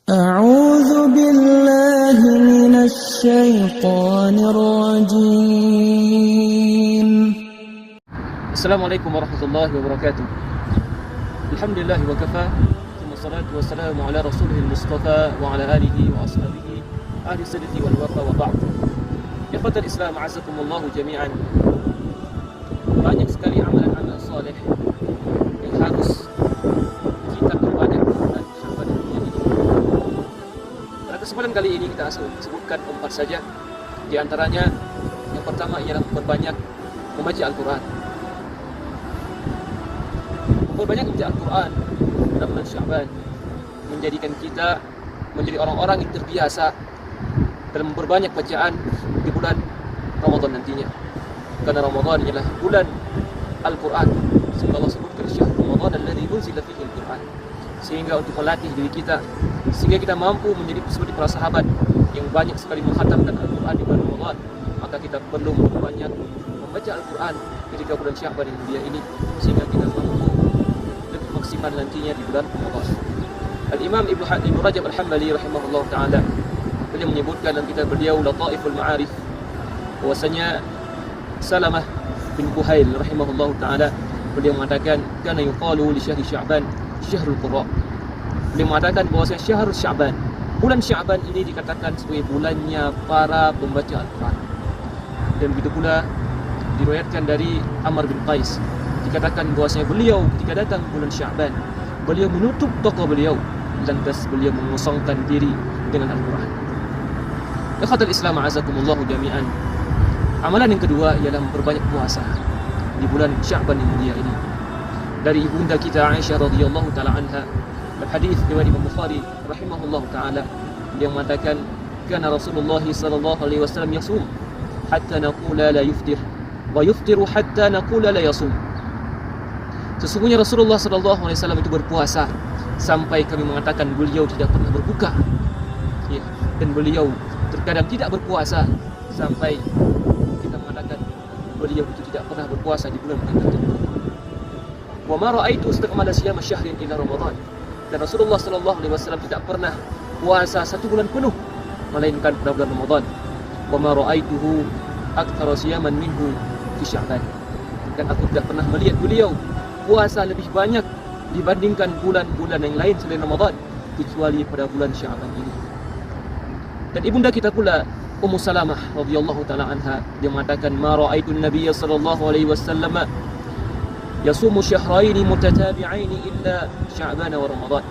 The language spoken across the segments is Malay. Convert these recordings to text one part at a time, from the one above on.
أعوذ بالله من الشيطان الرجيم. Assalamualaikum warahmatullahi wabarakatuh. Alhamdulillah wa kafa. Thumma salatu wassalamu ala rasulihil mustafa wa ala alihi wa ashabihi ahli sidqi wal wafa wa ba'd. Ikhwatal Islam, a'azzakumullah jami'an. Banyak sekali amalan-amalan saleh yang harus kita perbanyak dan sahabat dunia ini. Pada kesempatan kali ini kita sebutkan 4 saja. Di antaranya yang pertama ialah memperbanyak membaca Al-Quran. Memperbanyak membaca Al-Quran pada bulan Sya'ban menjadikan kita menjadi orang-orang yang terbiasa dalam memperbanyak bacaan di bulan Ramadan nantinya. Karena Ramadan ialah bulan Al-Quran. Sehingga Allah sebutkan syahr Ramadan alladzi unzila fihi Al-Quran. Sehingga untuk melatih diri kita, sehingga kita mampu menjadi seperti para sahabat yang banyak sekali menghatamkan Al-Quran di bulan Ramadan, maka kita perlu memperbanyak membaca Al-Quran ketika bulan Sya'ban yang mulia ini, sehingga kita mampu lebih maksimal nantinya di bulan Ramadan. Al-Imam Ibnu Rajab Al-Hambali rahimahullah ta'ala, beliau menyebutkan dalam kitab beliau Lataiful Ma'arif, bahwasanya Salamah bin Kuhail rahimahullah ta'ala, beliau mengatakan kana yuqalu li syahri Sya'ban syahrul qura. Beliau mengatakan bahwasanya syahrul Sya'ban, bulan Sya'ban ini dikatakan sebagai bulannya para pembaca Al-Quran. Dan begitu pula diriwayatkan dari Amr bin Qais, dikatakan bahwasanya beliau ketika datang bulan Sya'ban, beliau menutup toko beliau, lantas beliau mengosongkan diri dengan Al-Quran. Ikhwatul Islam, a'azakumullah jami'an. Amalan yang kedua ialah memperbanyak puasa di bulan Sya'ban yang mulia ini. Dari ibunda kita Aisyah radhiyallahu taala anha, dalam hadis riwayat Imam Bukhari rahimahullah taala, dia mengatakan kana Rasulullah sallallahu alaihi wasallam yasum hatta naqula la yuftir wa yuftiru hatta naqula la yasum. Sesungguhnya Rasulullah sallallahu alaihi wasallam itu berpuasa sampai kami mengatakan beliau tidak pernah berbuka. Ya, dan beliau terkadang tidak berpuasa sampai kita mengatakan beliau itu tidak pernah berpuasa di bulan-bulan tertentu. Wa ma ra'aitu istakmala siyama syahrin illa Ramadan. Dan Rasulullah sallallahu alaihi wasallam tidak pernah puasa 1 bulan penuh melainkan pada bulan Ramadan. Wa ma ra'aituhu aktsara siyaman minhu fi Sya'ban. Dan aku tidak pernah melihat beliau puasa lebih banyak dibandingkan bulan-bulan yang lain selain Ramadan, kecuali pada bulan Sya'ban ini. Dan ibunda kita pula Ummu Salamah radhiyallahu taala anha, dia mengatakan ma ra'aitun nabiyya sallallahu alaihi wasallam yasumu syahraini mutatabi'aini illa Sya'ban wa Ramadan.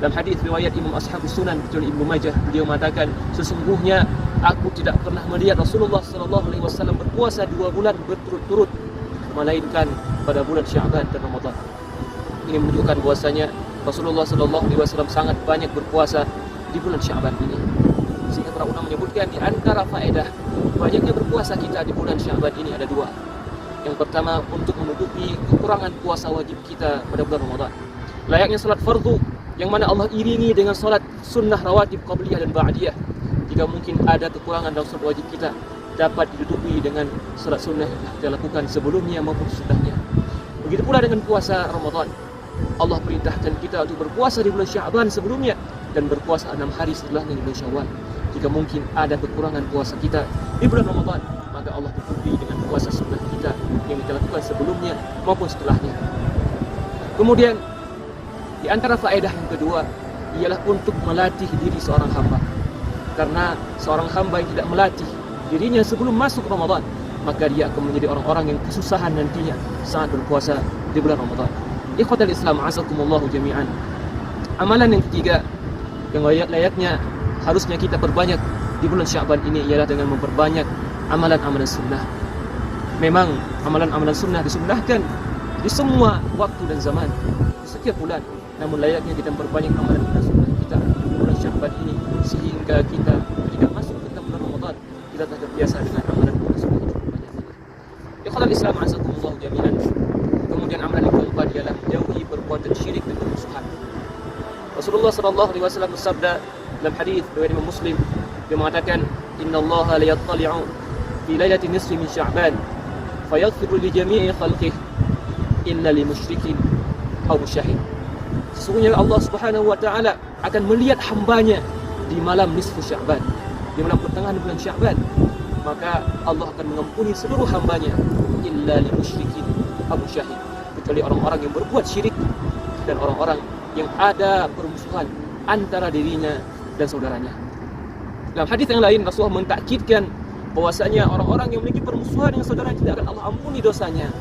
Dalam hadis riwayat Imam Ashabus Sunan kecuali Ibnu Majah, beliau mengatakan sesungguhnya aku tidak pernah melihat Rasulullah sallallahu alaihi wasallam berpuasa 2 bulan berturut-turut melainkan pada bulan Sya'ban dan Ramadan. Ini menunjukkan bahwasanya Rasulullah sallallahu alaihi wasallam sangat banyak berpuasa di bulan Sya'ban ini. Sehingga para ulama menyebutkan di antara faedah banyaknya berpuasa kita di bulan Sya'ban ini ada 2. Yang pertama, untuk menutupi kekurangan puasa wajib kita pada bulan Ramadan. Layaknya salat fardu yang mana Allah iringi dengan salat sunnah rawatib qabliyah dan ba'diyah. Jika mungkin ada kekurangan dalam salat wajib kita, dapat ditutupi dengan salat sunnah yang kita lakukan sebelumnya maupun sesudahnya. Begitu pula dengan puasa Ramadan. Allah perintahkan kita untuk berpuasa di bulan Sya'ban sebelumnya dan berpuasa 6 hari setelahnya di bulan Syawal. Jika mungkin ada kekurangan puasa kita di bulan Ramadan, maka Allah tutupi dengan puasa sunnah kita yang kita lakukan sebelumnya maupun setelahnya. Kemudian di antara faedah yang kedua ialah untuk melatih diri seorang hamba. Karena seorang hamba yang tidak melatih dirinya sebelum masuk Ramadan, maka dia akan menjadi orang-orang yang kesusahan nantinya saat berpuasa di bulan Ramadan. Ikhwatal Islam, azakumullah jami'an. Amalan yang ketiga yang layaknya harusnya kita perbanyak di bulan Sya'ban ini ialah dengan memperbanyak amalan-amalan sunnah. Memang amalan-amalan sunnah disunnahkan di semua waktu dan zaman, di setiap bulan. Namun layaknya kita memperbanyak amalan-amalan sunnah kita di bulan Sya'ban ini, sehingga kita ketika masuk ke bulan Ramadan kita telah terbiasa dengan amalan-amalan sunnah yang banyak. Ikhwatal Islam, azakumullah jami'an. Kemudian amalan yang keempat ialah menjauhi perbuatan syirik dan permusuhan. Rasulullah sallallahu alaihi wasallam bersabda dalam hadis riwayat Imam Muslim, dia mengatakan innallaha la yattali'u fi lailatin nisfi min Sya'ban fayaghfiru li jami'i khalqihi illa li musyrikin aw musyahid. Sesungguhnya Allah Subhanahu wa taala akan melihat hambanya di malam nisfu Sya'ban, di malam pertengahan bulan Sya'ban, maka Allah akan mengampuni seluruh hambanya illa lil musyrikin abu syahid, kecuali orang-orang yang berbuat syirik dan orang-orang yang ada permusuhan antara dirinya dan saudaranya. Dalam hadis yang lain Rasulullah mentakkidkan bahwasanya orang-orang yang memiliki permusuhan dengan saudara tidak akan Allah ampuni dosanya.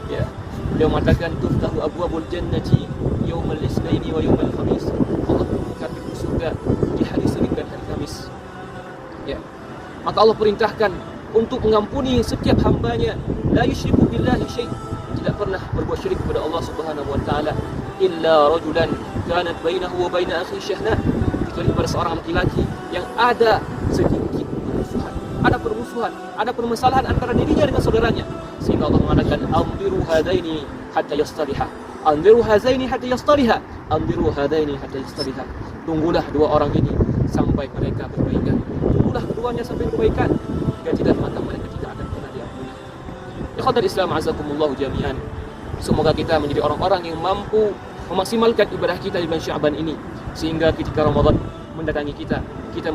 Ya, beliau mengatakan tuftahu abwabul jannati yaumal itsnaini wa yaumal khamis. Allah membuka pintu surga di hari Senin dan hari Kamis. Ya. Maka Allah perintahkan untuk mengampuni setiap hambanya, la yusyriku billahi syai', tidak pernah berbuat syirik kepada Allah Subhanahu wa taala, illa rajulan kanat bainahu wa baina akhi syahna, kecuali pada seorang laki-laki yang ada sedikit permusuhan, ada permasalahan antara dirinya dengan saudaranya, sehingga Allah mengatakan anziru hadaini hatta yastaliha, anziru hazaini hatta yastaliha, anziru hadaini hatta yastaliha. Tunggulah dua orang ini sampai mereka berbaikan, tunggulah keduanya sampai berbaikan, jika tidak maka mereka tidak akan pernah diampuni. Ikhwatal Islam azakumullah jami'an, semoga kita menjadi orang-orang yang mampu memaksimalkan ibadah kita di bulan Sya'ban ini, sehingga ketika Ramadan mendatangi kita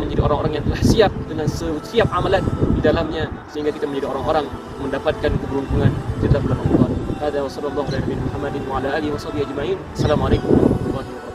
menjadi orang-orang yang telah siap dengan setiap amalan di dalamnya, sehingga kita menjadi orang-orang mendapatkan keberuntungan di dalam bulan Ramadan. Hada wa sallallahu alaihi wa sallam Muhammadin wa ala alihi wa sahbihi ajma'in. Assalamualaikum warahmatullahi wabarakatuh.